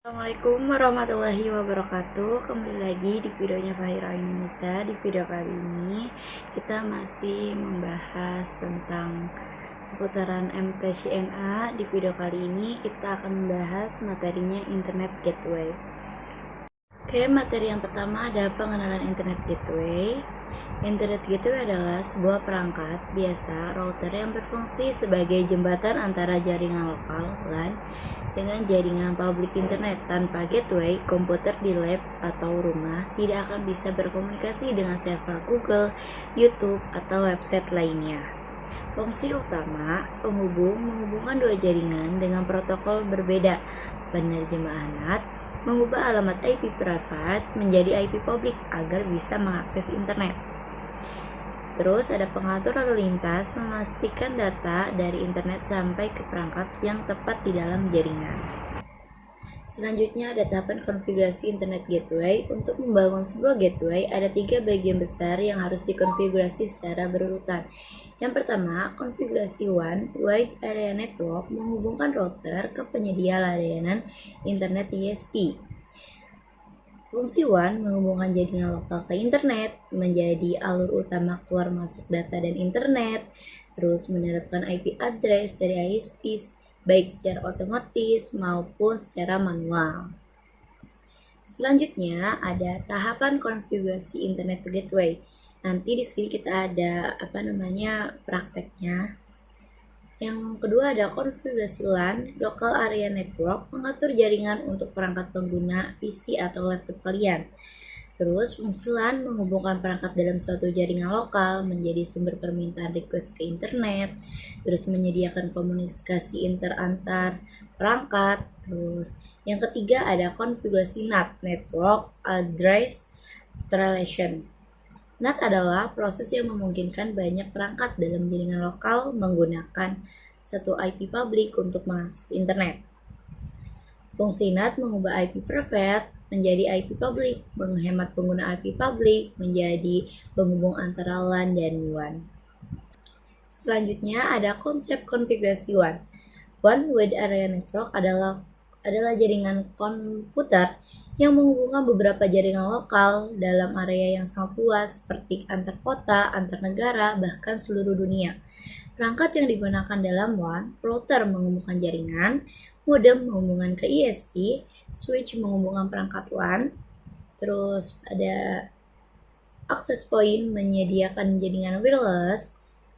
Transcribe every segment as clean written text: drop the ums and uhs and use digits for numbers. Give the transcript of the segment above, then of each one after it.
Assalamualaikum warahmatullahi wabarakatuh. Kembali lagi di videonya Fahira Indonesia. Di video kali ini kita masih membahas tentang seputaran MTCNA. Di video kali ini kita akan membahas materinya Internet Gateway. Oke, materi yang pertama ada pengenalan Internet Gateway. Internet Gateway adalah sebuah perangkat biasa router yang berfungsi sebagai jembatan antara jaringan lokal LAN dengan jaringan publik internet. Tanpa gateway, komputer di lab atau rumah tidak akan bisa berkomunikasi dengan server Google, YouTube, atau website lainnya. Fungsi utama penghubung menghubungkan dua jaringan dengan protokol berbeda. Penerjemah NAT mengubah alamat IP private menjadi IP publik agar bisa mengakses internet. Terus ada pengatur lalu lintas memastikan data dari internet sampai ke perangkat yang tepat di dalam jaringan. Selanjutnya ada tahapan konfigurasi Internet Gateway. Untuk membangun sebuah gateway ada 3 bagian besar yang harus dikonfigurasi secara berurutan. Yang pertama, konfigurasi WAN Wide Area Network menghubungkan router ke penyedia layanan internet ISP. Fungsi WAN menghubungkan jaringan lokal ke internet, menjadi alur utama keluar masuk data dan internet, terus menerapkan IP address dari ISP baik secara otomatis maupun secara manual. Selanjutnya ada tahapan konfigurasi Internet Gateway. Nanti di sini kita ada prakteknya. Yang kedua ada konfigurasi LAN, Local Area Network, mengatur jaringan untuk perangkat pengguna PC atau laptop kalian. Terus fungsi LAN menghubungkan perangkat dalam suatu jaringan lokal menjadi sumber permintaan request ke internet, terus menyediakan komunikasi antar perangkat. Terus yang ketiga ada konfigurasi NAT, Network Address Translation. NAT adalah proses yang memungkinkan banyak perangkat dalam jaringan lokal menggunakan satu IP publik untuk mengakses internet. Fungsi NAT mengubah IP private menjadi IP publik, menghemat pengguna IP publik, menjadi penghubung antara LAN dan WAN. Selanjutnya ada konsep konfigurasi WAN. WAN Wide Area Network adalah jaringan komputer yang menghubungkan beberapa jaringan lokal dalam area yang sangat luas seperti antar kota, antar negara, bahkan seluruh dunia. Perangkat yang digunakan dalam WAN, router menghubungkan jaringan, modem menghubungkan ke ISP, switch menghubungkan perangkat LAN, terus ada access point menyediakan jaringan wireless.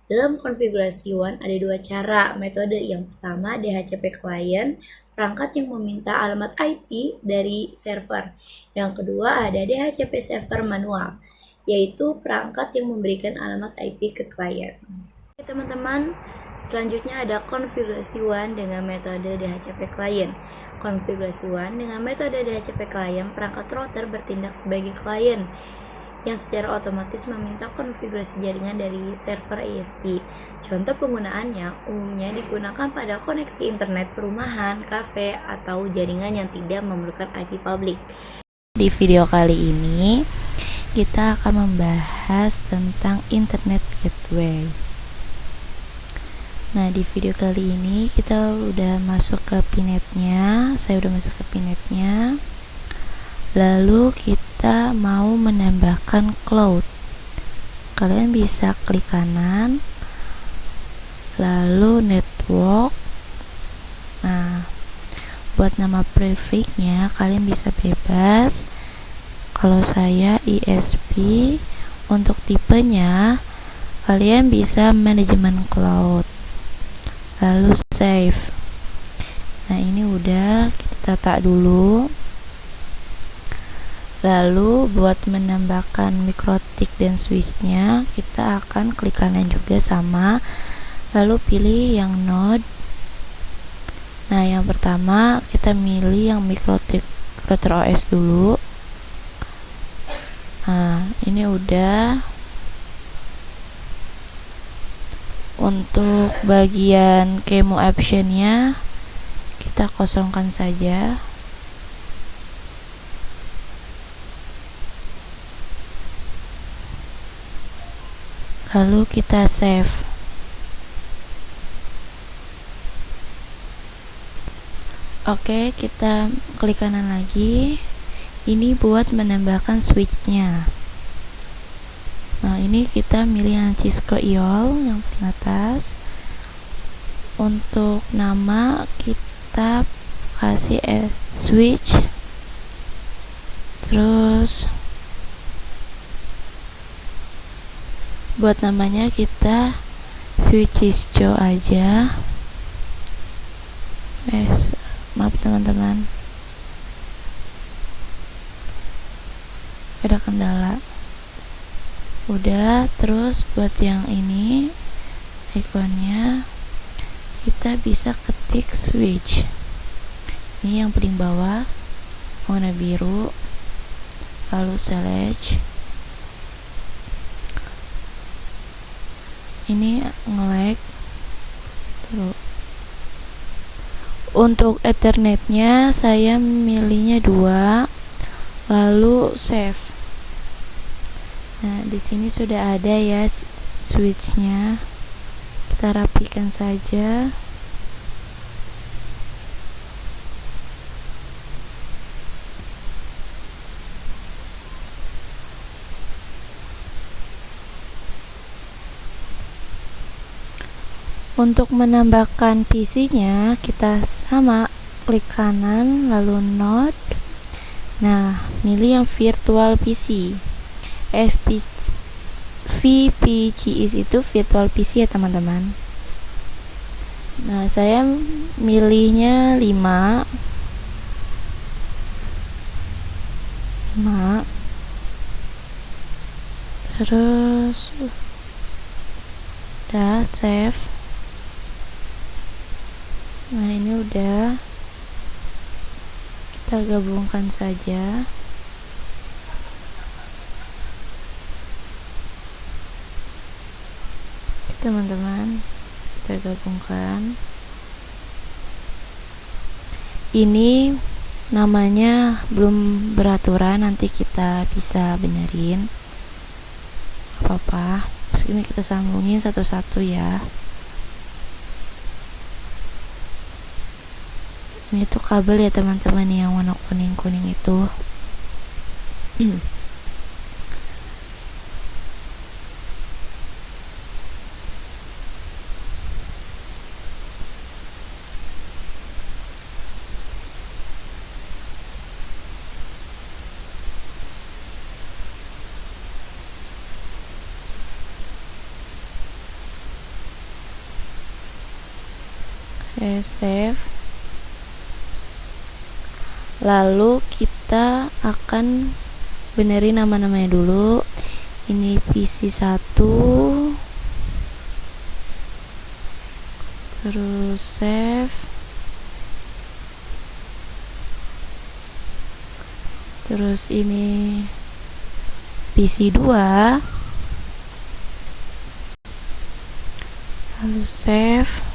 Dalam konfigurasi WAN ada 2 cara metode. Yang pertama DHCP client, perangkat yang meminta alamat IP dari server. Yang kedua ada DHCP server manual, yaitu perangkat yang memberikan alamat IP ke klien. Oke teman-teman, selanjutnya ada konfigurasi WAN dengan metode DHCP client. Konfigurasi WAN dengan metode DHCP client, perangkat router bertindak sebagai klien yang secara otomatis meminta konfigurasi jaringan dari server ISP. Contoh penggunaannya umumnya digunakan pada koneksi internet perumahan, kafe, atau jaringan yang tidak memerlukan IP publik. Di video kali ini kita akan membahas tentang Internet Gateway. Nah, di video kali ini kita udah masuk ke pinetnya. Saya udah masuk ke pinetnya. Lalu kita mau menambahkan cloud. Kalian bisa klik kanan, lalu network. Nah, buat nama prefixnya kalian bisa bebas. Kalau saya ISP, untuk tipenya kalian bisa manajemen cloud. Lalu save. Nah, ini udah kita tata dulu. Lalu buat menambahkan mikrotik dan switchnya kita akan klik kanan juga sama, lalu pilih yang node. Nah, yang pertama kita milih yang mikrotik router OS dulu. Nah, ini udah. Untuk bagian kemo optionnya kita kosongkan saja. Lalu kita save. Oke, kita klik kanan lagi. Ini buat menambahkan switchnya. Nah, ini kita milih yang Cisco IOL yang paling atas. Untuk nama kita kasih switch. Terus buat namanya kita switch Cisco aja. Maaf teman-teman, ada kendala. Udah, terus buat yang ini ikonnya kita bisa ketik switch. Ini yang paling bawah warna biru, lalu select. Ini nge-lag terus. Untuk ethernetnya saya milihnya 2, lalu save. Nah, di sini sudah ada ya switchnya. Kita rapikan saja. Untuk menambahkan PC-nya, kita sama klik kanan lalu node. Nah, milih yang virtual PC. VPGs itu virtual PC ya teman-teman. Nah, saya milihnya 5. Terus udah save. Nah, ini udah, kita gabungkan saja. Teman-teman, kita gabungkan. Ini namanya belum beraturan, nanti kita bisa benerin. Apa-apa, terus ini kita sambungin satu-satu ya. Ini tuh kabel ya teman-teman, yang warna kuning-kuning itu. Save. Lalu kita akan benerin nama-namanya dulu. Ini PC 1, terus save, terus ini PC 2, lalu save.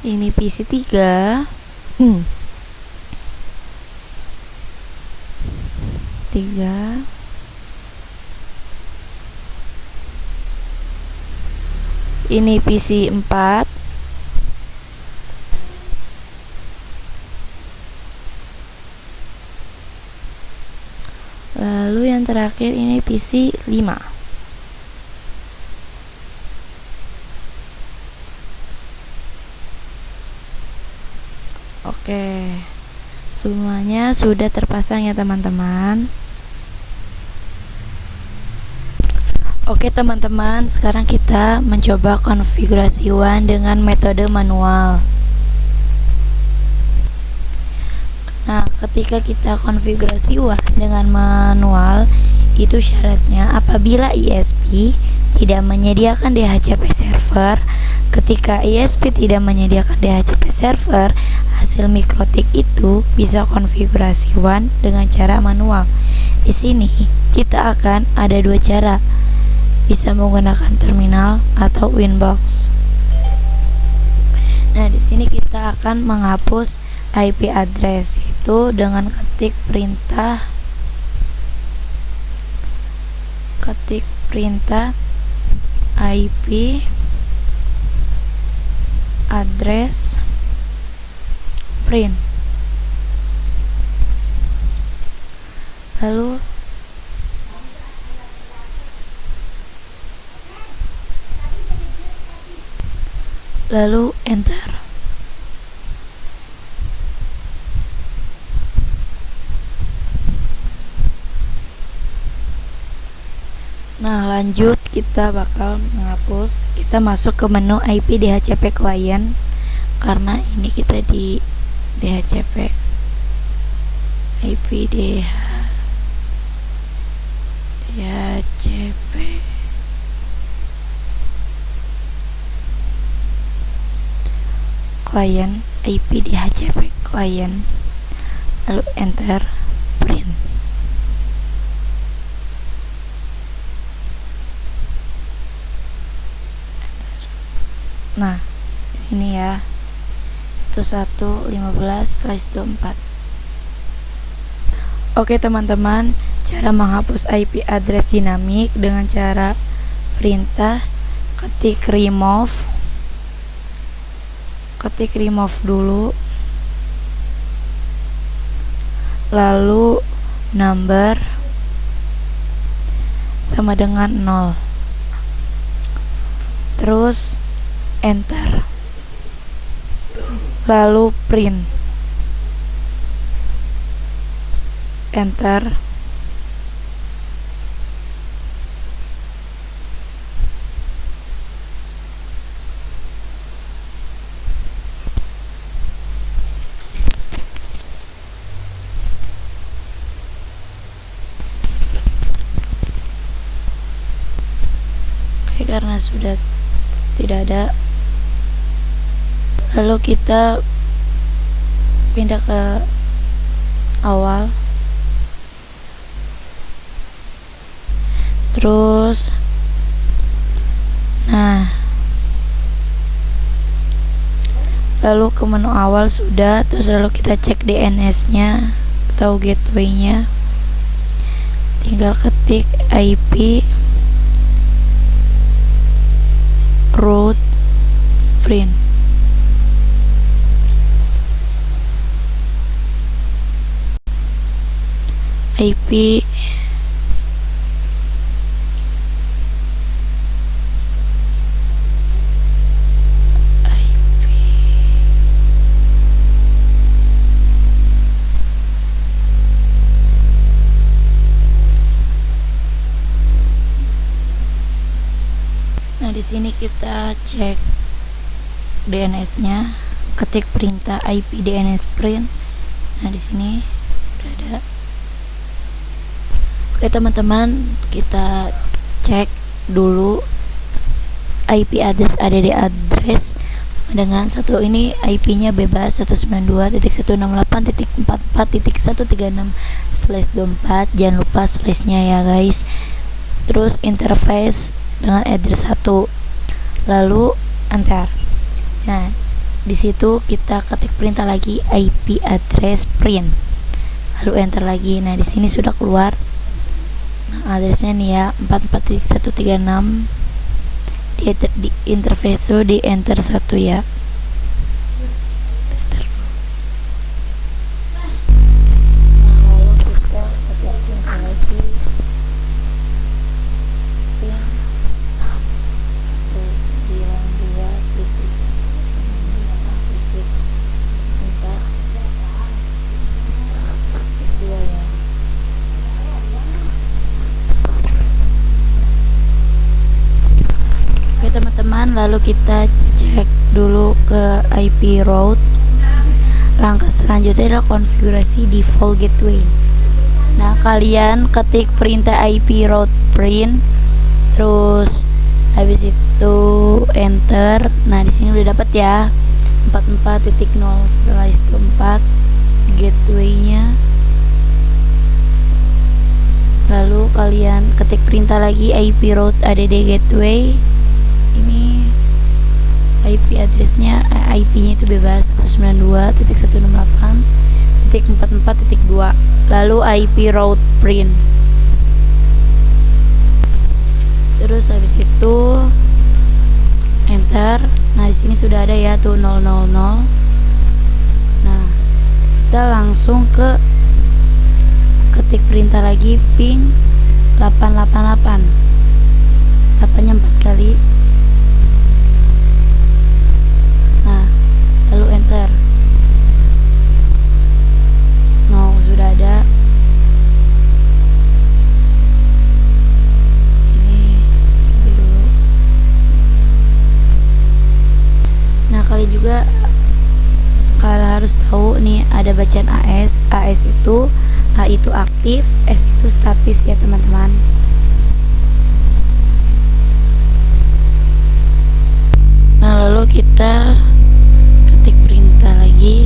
Ini PC 3. 3. Ini PC 4. Lalu yang terakhir ini PC 5. Oke, semuanya sudah terpasang ya teman-teman. Oke teman-teman, sekarang kita mencoba konfigurasi WAN dengan metode manual. Nah, ketika kita konfigurasi WAN dengan manual, itu syaratnya apabila ISP tidak menyediakan DHCP server. Ketika ISP tidak menyediakan DHCP server, hasil mikrotik itu bisa konfigurasi WAN dengan cara manual. Di sini kita akan ada 2 cara, bisa menggunakan terminal atau Winbox. Nah, di sini kita akan menghapus IP address itu dengan ketik perintah IP address print. Lalu enter. Nah, lanjut kita bakal menghapus. Kita masuk ke menu IP DHCP client karena ini kita di DHCP. IP DHCP. Client, IP DHCP client. Lalu enter, print. Nah, di sini ya. 11.15/24. Oke teman-teman, cara menghapus IP address dinamik dengan cara perintah ketik remove dulu, lalu number sama dengan 0, terus enter, lalu print, enter, karena sudah tidak ada, lalu kita pindah ke awal, terus lalu ke menu awal sudah, terus lalu kita cek DNS nya atau gateway nya, tinggal ketik IP route print. IP Nah, di sini kita cek DNS-nya, ketik perintah IP DNS print. Nah, di sini udah ada. Oke, teman-teman, kita cek dulu IP address ADD address dengan satu ini IP-nya bebas 192.168.44.136/24. Jangan lupa slash-nya ya, guys. Terus interface dengan address 1, lalu enter. Nah, di situ kita ketik perintah lagi IP address print, lalu enter lagi. Nah, di sini sudah keluar. Nah, addressnya nih ya, 44.136. Di interface itu di enter 1 ya. Teman-teman, lalu kita cek dulu ke IP route. Langkah selanjutnya adalah konfigurasi default gateway. Nah, kalian ketik perintah IP route print, terus habis itu enter. Nah, di sini udah dapat ya 44.0/4 gateway-nya. Lalu kalian ketik perintah lagi IP route ADD gateway. Ini IP addressnya, IP-nya itu bebas 192.168.44.2, lalu IP route print. Terus habis itu enter. Nah, di sini sudah ada ya tuh 000. Nah, kita langsung ketik perintah lagi ping 888. 8-nya 4 kali. Nah, lalu enter. No, sudah ada. Ini dulu. Nah, kalian juga harus tahu nih ada bacaan AS. AS itu A itu aktif, S itu statis ya teman-teman. Nah, lalu kita ketik perintah lagi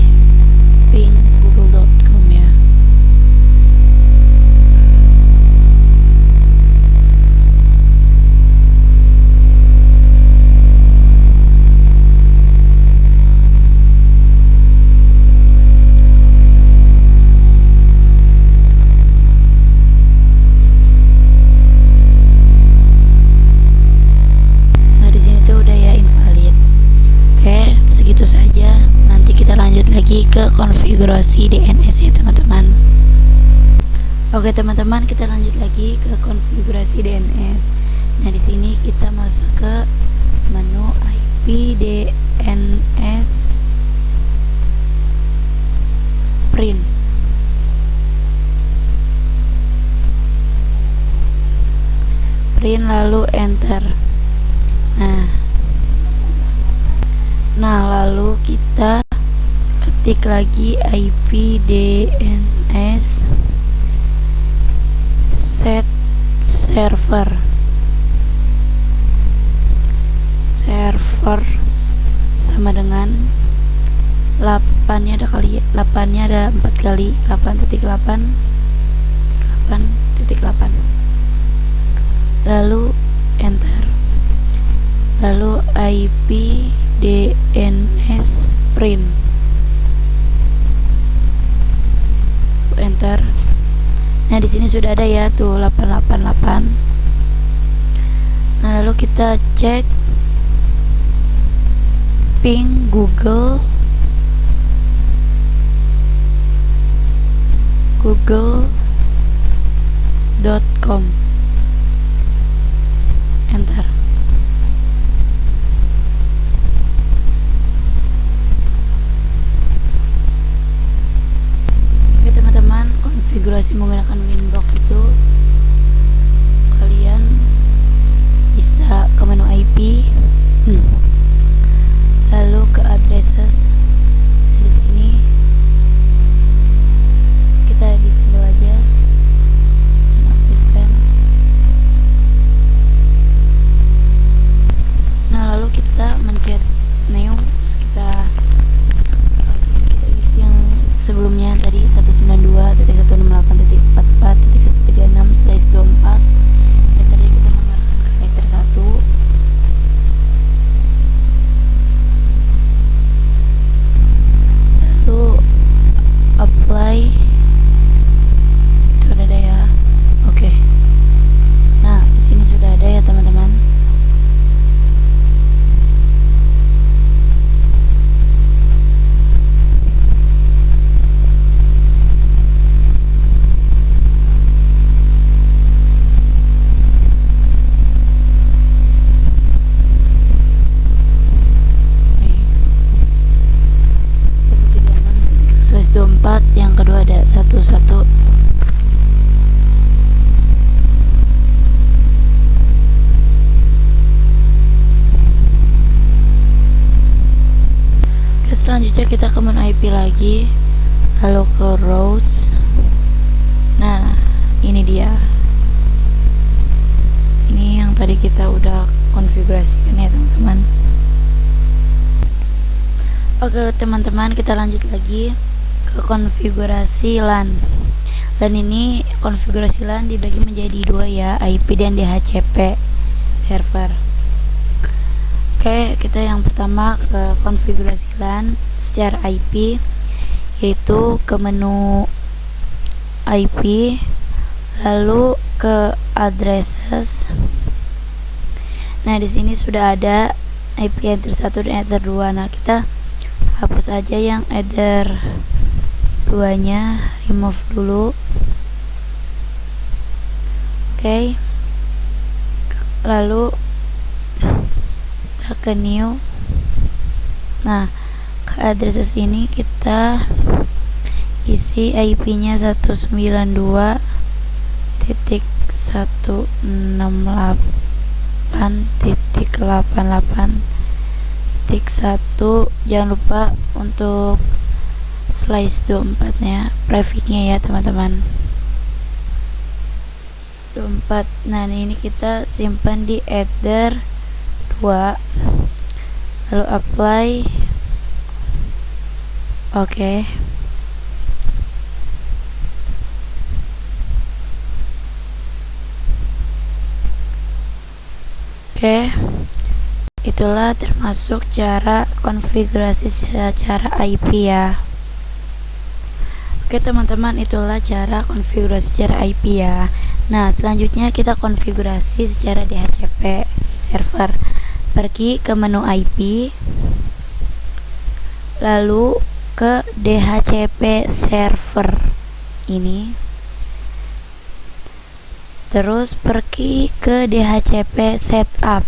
ping google.com ya. Itu saja. Nanti kita lanjut lagi ke konfigurasi DNS ya teman-teman. Oke teman-teman, kita lanjut lagi ke konfigurasi DNS. Nah, di sini kita masuk ke menu IP DNS print. Print lalu enter. Nah, lalu kita ketik lagi IP DNS set server sama dengan 8-nya ada 4 kali, 8.8 8.8, lalu enter. Lalu IP DNS print, enter. Nah, di sini sudah ada ya tuh 888. Nah, lalu kita cek ping google.com, enter. Konfigurasi menggunakan Winbox itu kalian bisa ke menu IP, lalu ke addresses. Di sini kita disable aja dan aktifkan. Nah, lalu kita mencet new, terus kita isi yang sebelumnya tadi 192.168.44.136/24. Tadi kita menambahkan connector 1. Lalu apply. Itu ada ya. Oke. Nah, di sini sudah ada ya teman-teman. Yang kedua ada 11. Oke, selanjutnya kita ke menu IP lagi, lalu ke routes. Nah, ini dia. Ini yang tadi kita udah konfigurasikan ya teman-teman. Oke teman-teman, kita lanjut lagi ke konfigurasi LAN. Dan ini konfigurasi LAN dibagi menjadi 2 ya, IP dan DHCP server. Oke, kita yang pertama ke konfigurasi LAN secara IP, yaitu ke menu IP, lalu ke addresses. Nah, di sini sudah ada IP header 1 dan header 2. Nah, kita hapus aja yang header 2 nya, remove dulu. Oke. Lalu kita ke new. Nah, ke address ini kita isi IP nya 192.168.88.1. Jangan lupa untuk slice 24 nya, prefixnya ya teman-teman, 24. Nah, ini kita simpan di header 2, lalu apply. Oke. Itulah termasuk cara konfigurasi secara IP ya. Oke teman-teman, itulah cara konfigurasi secara IP ya. Nah, selanjutnya kita konfigurasi secara DHCP server. Pergi ke menu IP, lalu ke DHCP server ini, terus pergi ke DHCP setup.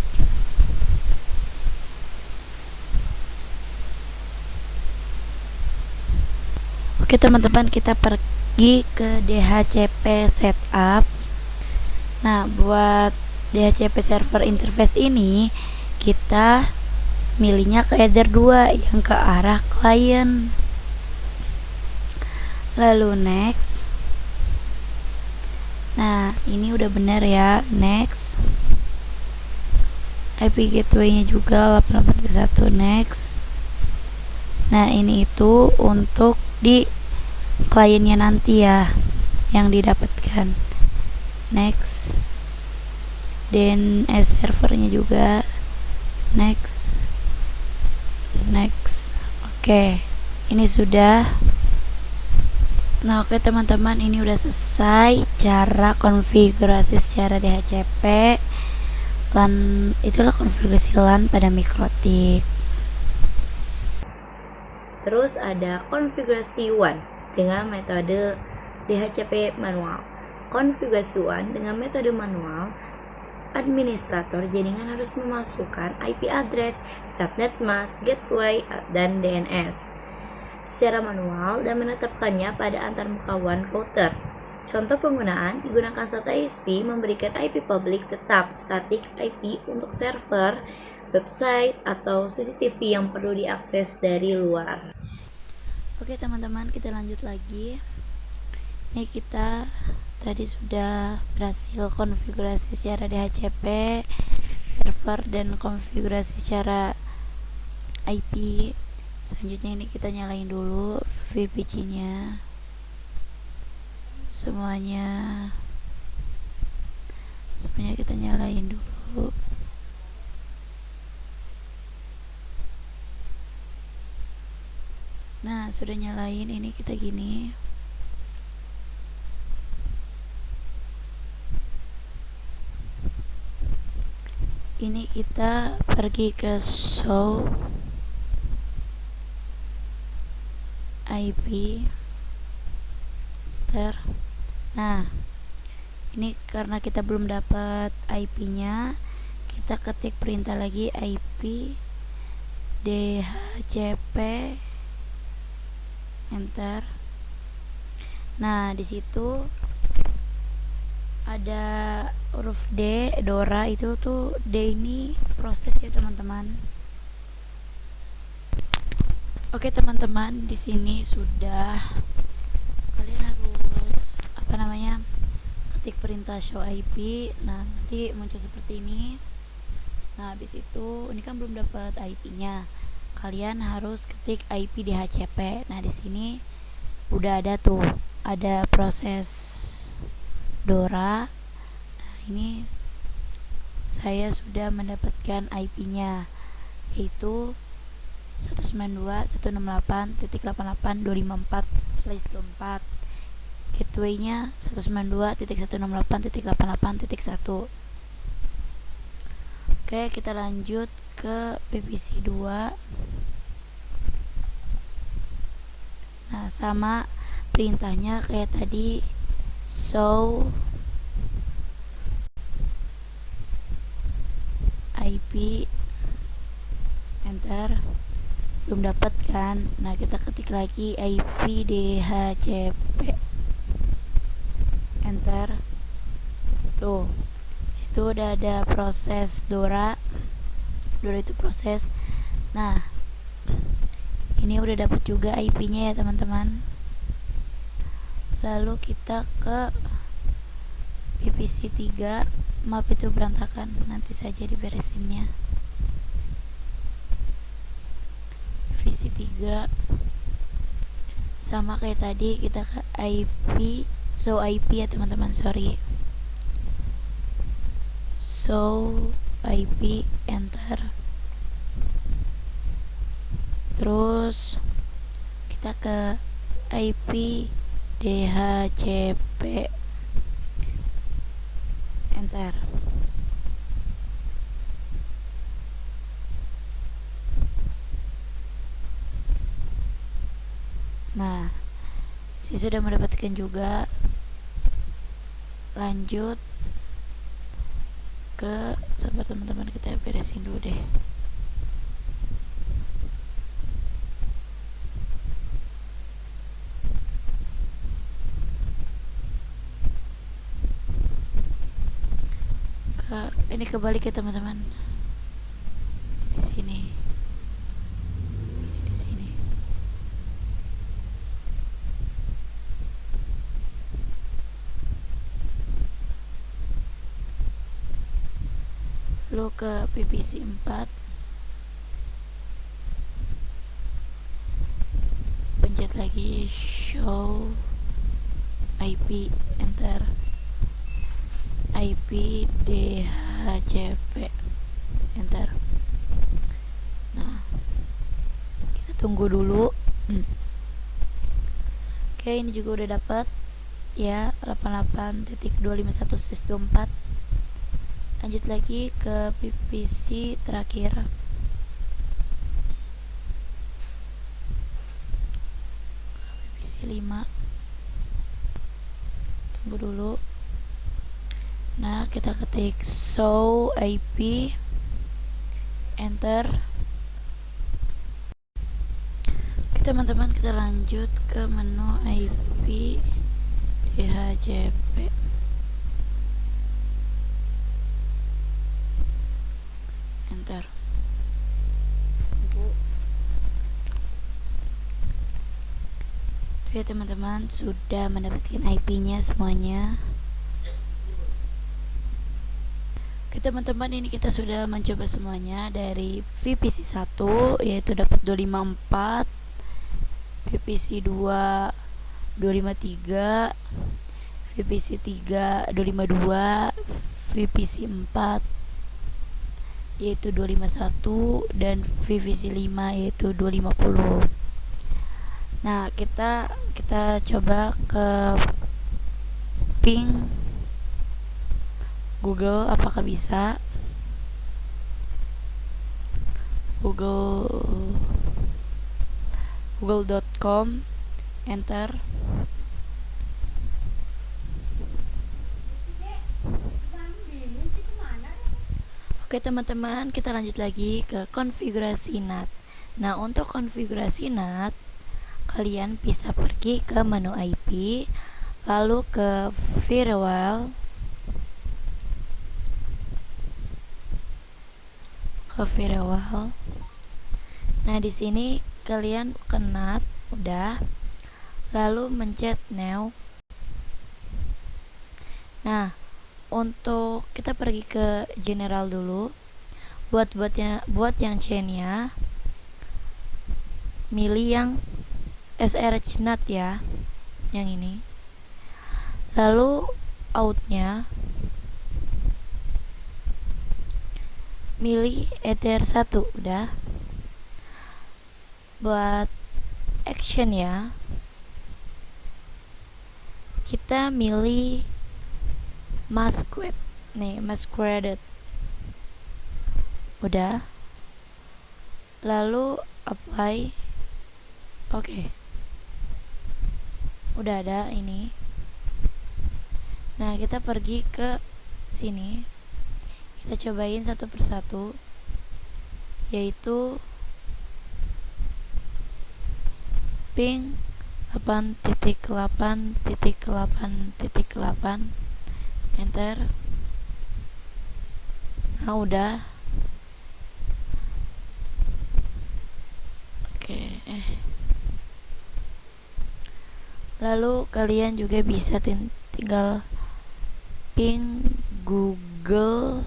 Oke teman-teman, kita pergi ke DHCP setup. Nah, buat DHCP server interface ini kita milihnya ke header 2 yang ke arah klien. Lalu next. Nah, ini udah benar ya, next. IP gateway-nya juga 88.1, next. Nah, ini itu untuk di kliennya nanti ya yang didapatkan, next. DNS servernya juga, next. Oke, ini sudah. Nah, oke teman-teman, ini udah selesai cara konfigurasi secara DHCP LAN. Itulah konfigurasi LAN pada Mikrotik. Terus ada konfigurasi WAN dengan metode DHCP manual. Konfigurasi WAN dengan metode manual, administrator jaringan harus memasukkan IP address, subnet mask, gateway, dan DNS secara manual dan menetapkannya pada antarmuka WAN router. Contoh penggunaan digunakan SATA ISP memberikan IP publik tetap static IP untuk server, website, atau CCTV yang perlu diakses dari luar. Oke teman-teman, kita lanjut lagi. Ini kita tadi sudah berhasil konfigurasi secara DHCP server dan konfigurasi secara IP. Selanjutnya ini kita nyalain dulu VPC nya semuanya kita nyalain dulu. Nah, sudah nyalain, ini kita gini. Ini kita pergi ke show IP. Nah, ini karena kita belum dapat IP-nya, kita ketik perintah lagi IP DHCP, enter. Nah, di situ ada huruf D, Dora, itu tuh D ini proses ya teman-teman. Oke teman-teman, di sini sudah, kalian harus ketik perintah show IP. Nah, nanti muncul seperti ini. Nah, habis itu ini kan belum dapat IP-nya, kalian harus ketik IP DHCP. Nah, di sini udah ada tuh, ada proses Dora. Nah, ini saya sudah mendapatkan IP-nya, yaitu 192.168.88.254/24. Gateway-nya 192.168.88.1. Oke, kita lanjut ke PVC 2. Nah, sama perintahnya kayak tadi, show IP, enter. Belum dapat kan? Nah, kita ketik lagi IP DHCP, enter. Tuh, situ udah ada proses Dora itu proses. Nah, ini udah dapat juga IP-nya ya teman-teman. Lalu kita ke PVC 3. Maaf itu berantakan, nanti saja diberesinnya. PVC 3 sama kayak tadi, kita ke IP, show IP ya teman-teman, sorry, show IP, enter. Terus kita ke IP DHCP, enter. Nah, sudah mendapatkan juga. Lanjut ke server teman-teman, kita beresin dulu deh. Ini kebalik ya teman-teman. Di sini. Di sini. Lalu ke PVC 4. Pencet lagi show IP, enter. IP DHCP, enter. Nah, kita tunggu dulu. Oke, ini juga udah dapat ya, 88.251/24. Lanjut lagi ke PVC terakhir. PVC 5. Tunggu dulu. Nah, kita ketik show IP, enter. Oke teman-teman, kita lanjut ke menu IP DHCP, enter. Tuh ya teman-teman, sudah mendapatkan IP-nya semuanya. Oke teman-teman, ini kita sudah mencoba semuanya dari VPC 1 yaitu dapat 254, VPC 2 253, VPC 3 252, VPC 4 yaitu 251, dan VPC 5 yaitu 250. Nah, kita coba ke ping Google, apakah bisa. google.com, enter. Oke teman-teman, kita lanjut lagi ke konfigurasi NAT. Nah, untuk konfigurasi NAT, kalian bisa pergi ke menu IP, lalu ke firewall, Nah, di sini kalian ke NAT, udah, lalu mencet new. Nah, untuk kita pergi ke general dulu. Buat yang chain-nya, milih yang SRH NAT ya, yang ini. Lalu out-nya milih Ether 1, udah. Buat action ya, kita milih masquerade nih, masquerade, udah. lalu apply. Oke. Udah ada ini. Nah, kita pergi ke sini. Kita cobain satu persatu, yaitu ping 8.8.8.8, enter. Nah, udah. Oke. Lalu kalian juga bisa tinggal ping google.com,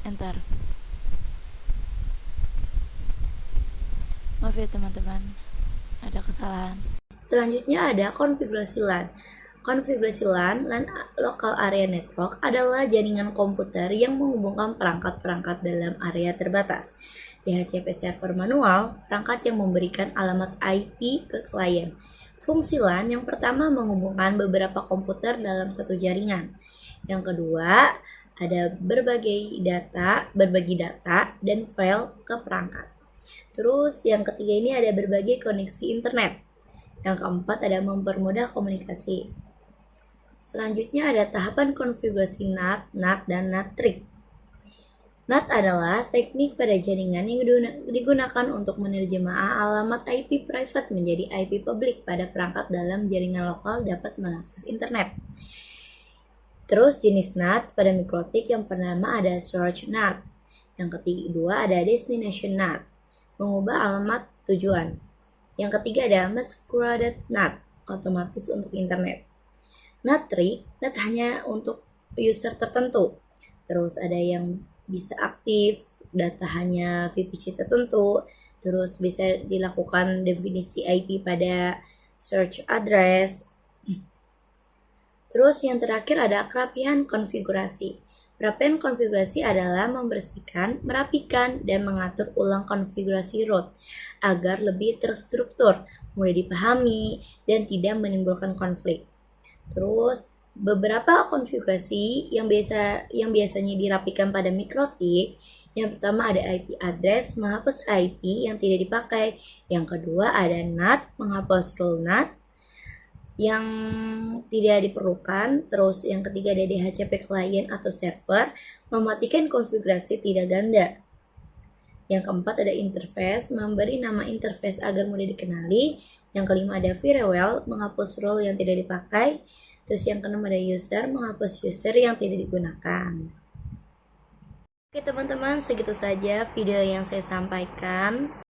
enter. Maaf ya teman-teman, ada kesalahan. Selanjutnya ada konfigurasi LAN. Konfigurasi LAN Local Area Network adalah jaringan komputer yang menghubungkan perangkat-perangkat dalam area terbatas. DHCP server manual, perangkat yang memberikan alamat IP ke klien. Fungsi LAN yang pertama menghubungkan beberapa komputer dalam satu jaringan. Yang kedua, ada berbagi data dan file ke perangkat. Terus yang ketiga ini ada berbagai koneksi internet. Yang keempat ada mempermudah komunikasi. Selanjutnya ada tahapan konfigurasi NAT, dan NAT trick. NAT adalah teknik pada jaringan yang digunakan untuk menerjemah alamat IP private menjadi IP publik pada perangkat dalam jaringan lokal dapat mengakses internet. Terus jenis NAT pada mikrotik yang pertama ada source NAT. Yang kedua ada destination NAT, mengubah alamat tujuan. Yang ketiga ada masquerade NAT, otomatis untuk internet. NAT trick, NAT hanya untuk user tertentu. Terus ada yang bisa aktif, data hanya VPC tertentu. Terus bisa dilakukan definisi IP pada search address. Terus yang terakhir ada kerapihan konfigurasi. Perapian konfigurasi adalah membersihkan, merapikan, dan mengatur ulang konfigurasi root agar lebih terstruktur, mudah dipahami, dan tidak menimbulkan konflik. Terus beberapa konfigurasi yang biasanya dirapikan pada mikrotik. Yang pertama ada IP address, menghapus IP yang tidak dipakai. Yang kedua ada NAT, menghapus role NAT yang tidak diperlukan. Terus yang ketiga ada DHCP client atau server, mematikan konfigurasi tidak ganda. Yang keempat ada interface, memberi nama interface agar mudah dikenali. Yang kelima ada firewall, menghapus role yang tidak dipakai. Terus yang keenam ada user, menghapus user yang tidak digunakan. Oke teman-teman, segitu saja video yang saya sampaikan.